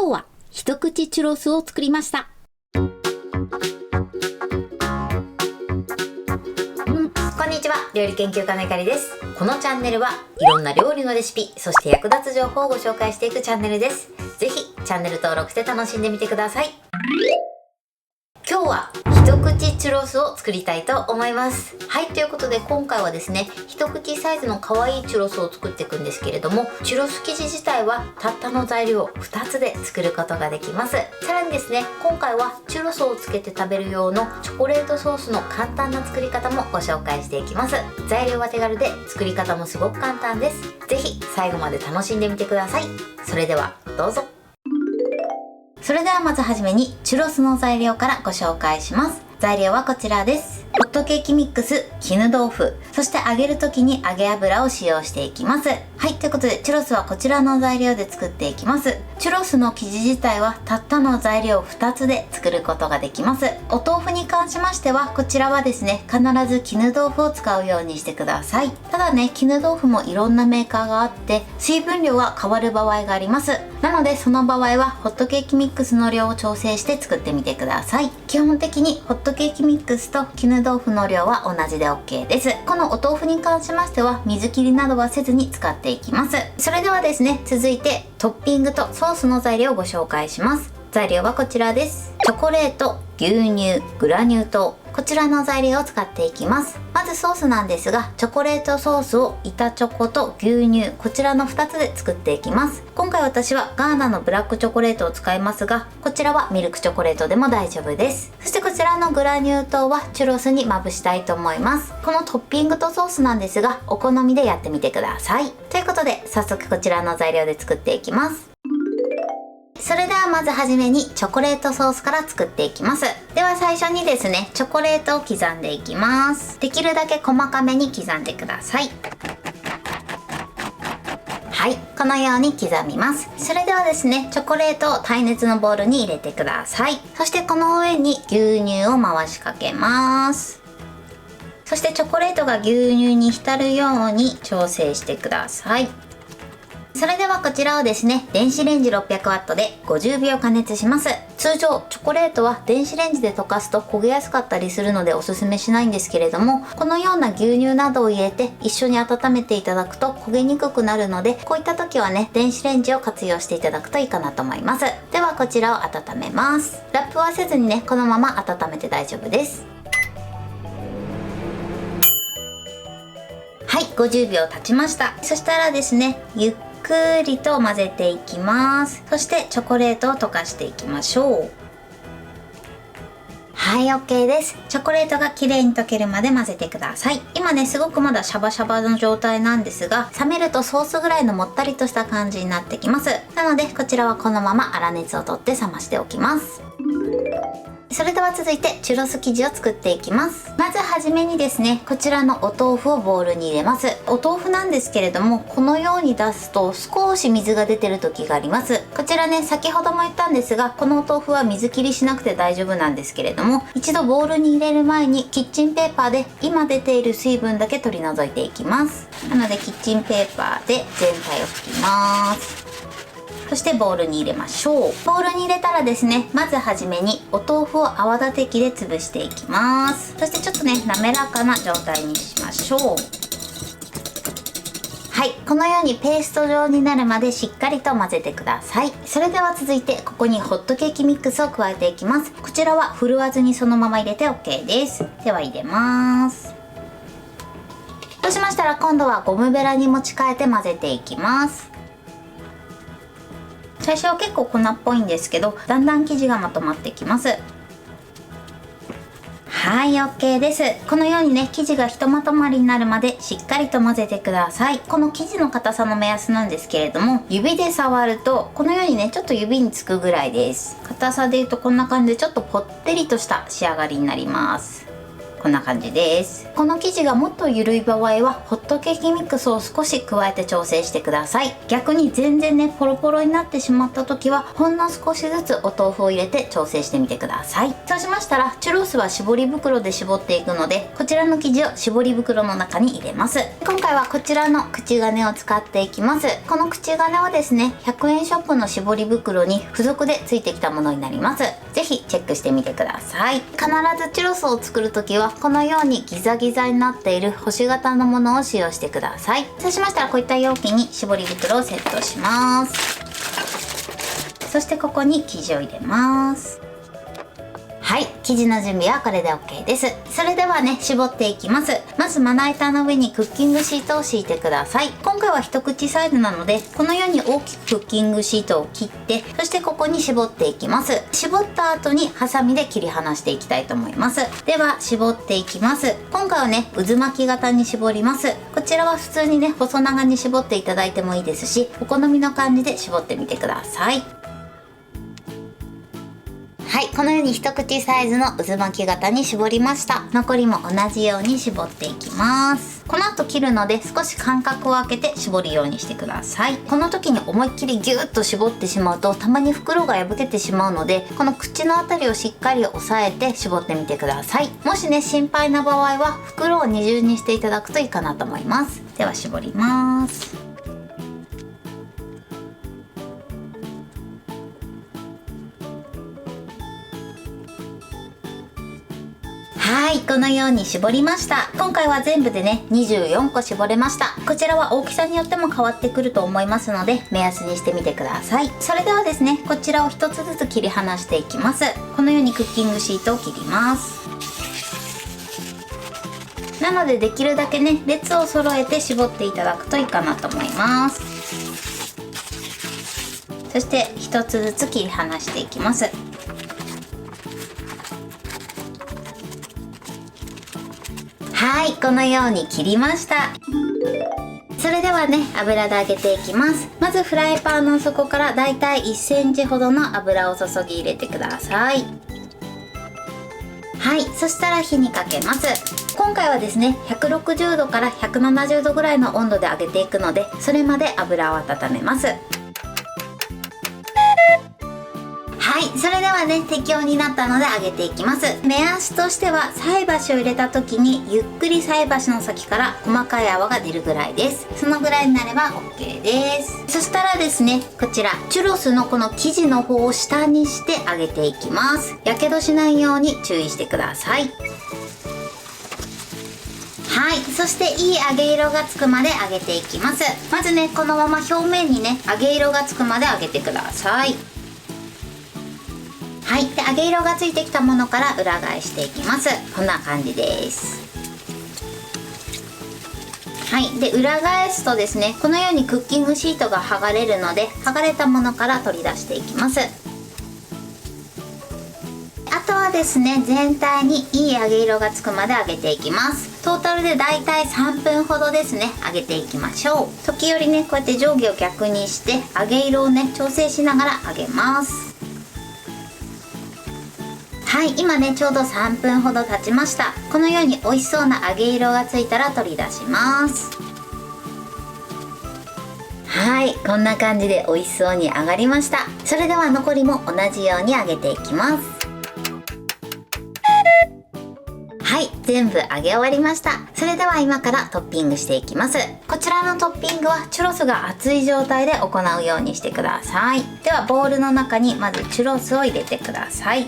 今日は一口チュロスを作りました。こんにちは、料理研究家のゆかりです。このチャンネルはいろんな料理のレシピ、そして役立つ情報をご紹介していくチャンネルです。ぜひチャンネル登録して楽しんでみてください。今日は一口チュロスを作りたいと思います。はい、ということで今回はですね、一口サイズの可愛いチュロスを作っていくんですけれども、チュロス生地自体はたったの材料2つで作ることができます。さらにですね、今回はチュロスをつけて食べる用のチョコレートソースの簡単な作り方もご紹介していきます。材料は手軽で作り方もすごく簡単です。ぜひ最後まで楽しんでみてください。それではどうぞ。それではまずはじめにチュロスの材料からご紹介します。材料はこちらです。ホットケーキミックス、絹豆腐、そして揚げる時に揚げ油を使用していきます。はい、ということでチュロスはこちらの材料で作っていきます。チュロスの生地自体はたったの材料2つで作ることができます。お豆腐に関しましてはこちらはですね、必ず絹豆腐を使うようにしてください。ただね、絹豆腐もいろんなメーカーがあって水分量が変わる場合があります。なのでその場合はホットケーキミックスの量を調整して作ってみてください。基本的にホットケーキミックスと絹豆腐の量は同じで OK です。このお豆腐に関しましては水切りなどはせずに使っていきます。それではですね、続いてトッピングとソースの材料をご紹介します。材料はこちらです。チョコレート、牛乳、グラニュー糖、こちらの材料を使っていきます。まずソースなんですが、チョコレートソースを板チョコと牛乳、こちらの2つで作っていきます。今回私はガーナのブラックチョコレートを使いますが、こちらはミルクチョコレートでも大丈夫です。そしてこちらのグラニュー糖はチュロスにまぶしたいと思います。このトッピングとソースなんですが、お好みでやってみてください。ということで早速こちらの材料で作っていきます。それではまずはじめにチョコレートソースから作っていきます。では最初にですね、チョコレートを刻んでいきます。できるだけ細かめに刻んでください。はい、このように刻みます。それではですね、チョコレートを耐熱のボウルに入れてください。そしてこの上に牛乳を回しかけます。そしてチョコレートが牛乳に浸るように調整してください。それではこちらをですね、電子レンジ 600W で50秒加熱します。通常チョコレートは電子レンジで溶かすと焦げやすかったりするのでおすすめしないんですけれども、このような牛乳などを入れて一緒に温めていただくと焦げにくくなるので、こういった時はね、電子レンジを活用していただくといいかなと思います。ではこちらを温めます。ラップはせずにね、このまま温めて大丈夫です。はい、50秒経ちました。そしたらですね、ゆっくりと混ぜていきます。そしてチョコレートを溶かしていきましょう。はい、 OK です。チョコレートがきれいに溶けるまで混ぜてください。今ね、すごくまだシャバシャバの状態なんですが、冷めるとソースぐらいのもったりとした感じになってきます。なのでこちらはこのまま粗熱を取って冷ましておきます。それでは続いてチュロス生地を作っていきます。まずはじめにですね、こちらのお豆腐をボウルに入れます。お豆腐なんですけれども、このように出すと少し水が出てる時があります。こちらね、先ほども言ったんですが、このお豆腐は水切りしなくて大丈夫なんですけれども、一度ボウルに入れる前にキッチンペーパーで今出ている水分だけ取り除いていきます。なのでキッチンペーパーで全体を拭きます。そしてボウルに入れましょう。ボウルに入れたらですね、まずはじめにお豆腐を泡立て器で潰していきます。そしてちょっとね、滑らかな状態にしましょう。はい、このようにペースト状になるまでしっかりと混ぜてください。それでは続いてここにホットケーキミックスを加えていきます。こちらは振るわずにそのまま入れて OK です。では入れます。そうしましたら今度はゴムベラに持ち替えて混ぜていきます。最初は結構粉っぽいんですけど、だんだん生地がまとまってきます。はい、 OK です。このようにね、生地がひとまとまりになるまでしっかりと混ぜてください。この生地の硬さの目安なんですけれども、指で触るとこのようにね、ちょっと指につくぐらいです。硬さでいうとこんな感じでちょっとぽってりとした仕上がりになります。こんな感じです。この生地がもっと緩い場合はホットケーキミックスを少し加えて調整してください。逆に全然ねポロポロになってしまった時はほんの少しずつお豆腐を入れて調整してみてください。そうしましたらチュロスは絞り袋で絞っていくので、こちらの生地を絞り袋の中に入れます。今回はこちらの口金を使っていきます。この口金はですね、100円ショップの絞り袋に付属でついてきたものになります。ぜひチェックしてみてください。必ずチュロスを作る時はこのようにギザギザになっている星型のものを使用してください。そうしましたらこういった容器に絞り袋をセットします。そしてここに生地を入れます。はい、生地の準備はこれで OK です。それではね、絞っていきます。まずまな板の上にクッキングシートを敷いてください。今回は一口サイズなので、このように大きくクッキングシートを切って、そしてここに絞っていきます。絞った後にハサミで切り離していきたいと思います。では絞っていきます。今回はね、渦巻き型に絞ります。こちらは普通にね、細長に絞っていただいてもいいですし、お好みの感じで絞ってみてください。はい、このように一口サイズの渦巻き型に絞りました。残りも同じように絞っていきます。この後切るので少し間隔を空けて絞るようにしてください。この時に思いっきりギューッと絞ってしまうとたまに袋が破けてしまうので、この口のあたりをしっかり押さえて絞ってみてください。もしね心配な場合は袋を二重にしていただくといいかなと思います。では絞ります。はい、このように絞りました。今回は全部でね24個絞れました。こちらは大きさによっても変わってくると思いますので目安にしてみてください。それではですね、こちらを一つずつ切り離していきます。このようにクッキングシートを切ります。なのでできるだけね列を揃えて絞っていただくといいかなと思います。そして一つずつ切り離していきます。はい、このように切りました。それではね、油で揚げていきます。まずフライパンの底からだいたい1センチほどの油を注ぎ入れてください。はい、そしたら火にかけます。今回はですね、160度から170度ぐらいの温度で揚げていくので、それまで油を温めます。はい、それではね適温になったので揚げていきます。目安としては菜箸を入れた時にゆっくり菜箸の先から細かい泡が出るぐらいです。そのぐらいになれば OK です。そしたらですね、こちらチュロスのこの生地の方を下にして揚げていきます。やけどしないように注意してください。はい、そしていい揚げ色がつくまで揚げていきます。まずねこのまま表面にね揚げ色がつくまで揚げてください。はい、で揚げ色がついてきたものから裏返していきます。こんな感じです。はい、で裏返すとですね、このようにクッキングシートが剥がれるので剥がれたものから取り出していきます。あとはですね、全体にいい揚げ色がつくまで揚げていきます。トータルでだいたい3分ほどですね揚げていきましょう。時折ねこうやって上下を逆にして揚げ色をね調整しながら揚げます。はい、今ねちょうど3分ほど経ちました。このように美味しそうな揚げ色がついたら取り出します。はい、こんな感じで美味しそうに揚がりました。それでは残りも同じように揚げていきます。はい、全部揚げ終わりました。それでは今からトッピングしていきます。こちらのトッピングはチュロスが熱い状態で行うようにしてください。ではボウルの中にまずチュロスを入れてください。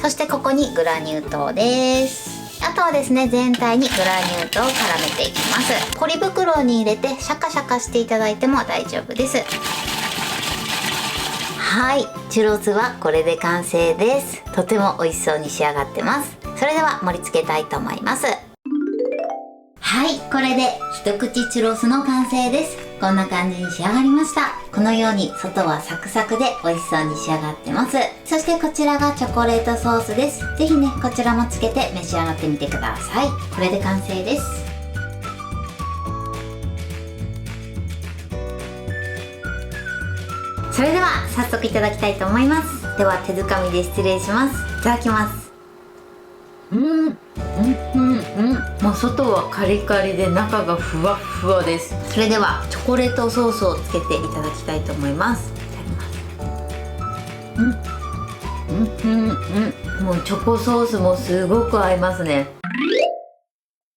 そしてここにグラニュー糖です。あとはですね、全体にグラニュー糖を絡めていきます。ポリ袋に入れてシャカシャカしていただいても大丈夫です。はい、チュロスはこれで完成です。とても美味しそうに仕上がってます。それでは盛り付けたいと思います。はい、これで一口チュロスの完成です。こんな感じに仕上がりました。このように外はサクサクで美味しそうに仕上がってます。そしてこちらがチョコレートソースです。ぜひねこちらもつけて召し上がってみてください。これで完成です。それでは早速いただきたいと思います。では手づかみで失礼します。いただきます。もう外はカリカリで中がふわふわです。それではチョコレートソースをつけていただきたいと思います。いただきます。もうチョコソースもすごく合いますね。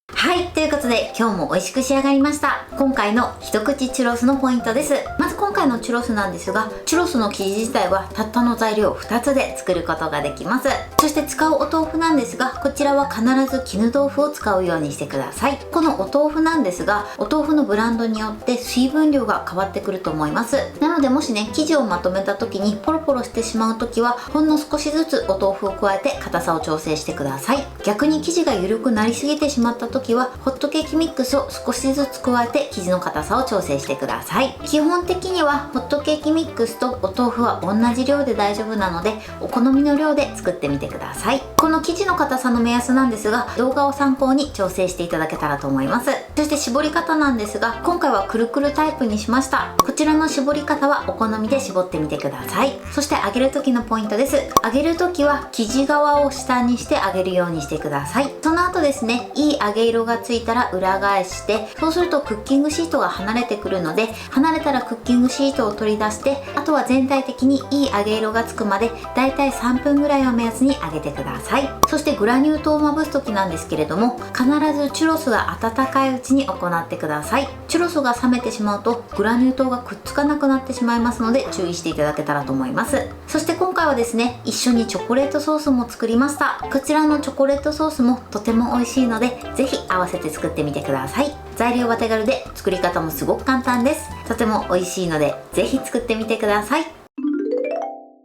はい、ということで今日も美味しく仕上がりました。今回の一口チュロスのポイントです。まず今回のチュロスなんですが、チュロスの生地自体はたったの材料2つで作ることができます。そして使うお豆腐なんですが、こちらは必ず絹豆腐を使うようにしてください。このお豆腐なんですが、お豆腐のブランドによって水分量が変わってくると思います。なのでもしね、生地をまとめた時にポロポロしてしまう時は、ほんの少しずつお豆腐を加えて硬さを調整してください。逆に生地が緩くなりすぎてしまった時は、ホットケーキミックスを少しずつ加えて生地の硬さを調整してください。基本的にはホットケーキミックスとお豆腐は同じ量で大丈夫なので、お好みの量で作ってみてください。この生地の硬さの目安なんですが、動画を参考に調整していただけたらと思います。そして絞り方なんですが、今回はくるくるタイプにしました。こちらの絞り方はお好みで絞ってみてください。そして揚げる時のポイントです。揚げる時は生地側を下にして揚げるようにしてください。その後ですね、いい揚げ色がついたら裏返して、そうするとクッキングシートが離れてくるので、離れたらクッキングシートを取り出して、あとは全体的にいい揚げ色がつくまでだいたい3分ぐらいを目安に揚げてください。そしてグラニュー糖をまぶす時なんですけれども、必ずチュロスが温かいうちに行ってください。チュロスが冷めてしまうとグラニュー糖がくっつかなくなってしまいますので、注意していただけたらと思います。そして今回はですね、一緒にチョコレートソースも作りました。こちらのチョコレートソースもとても美味しいので、ぜひ合わせて作ってみてください。材料は手軽で作り方もすごく簡単です。とても美味しいので、ぜひ作ってみてください。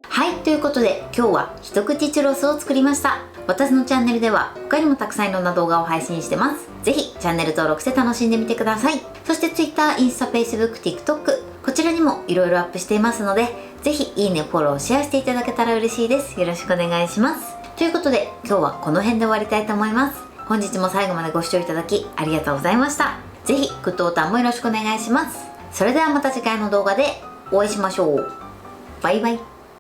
はい、ということで今日は一口チュロスを作りました。私のチャンネルでは他にもたくさんいろんな動画を配信してます。ぜひチャンネル登録して楽しんでみてください。そして Twitter、インスタ、Facebook、TikTok、こちらにもいろいろアップしていますので、ぜひいいね、フォロー、シェアしていただけたら嬉しいです。よろしくお願いします。ということで今日はこの辺で終わりたいと思います。本日も最後までご視聴いただきありがとうございました。ぜひグッドボタンもよろしくお願いします。それではまた次回の動画でお会いしましょう。バイバイ。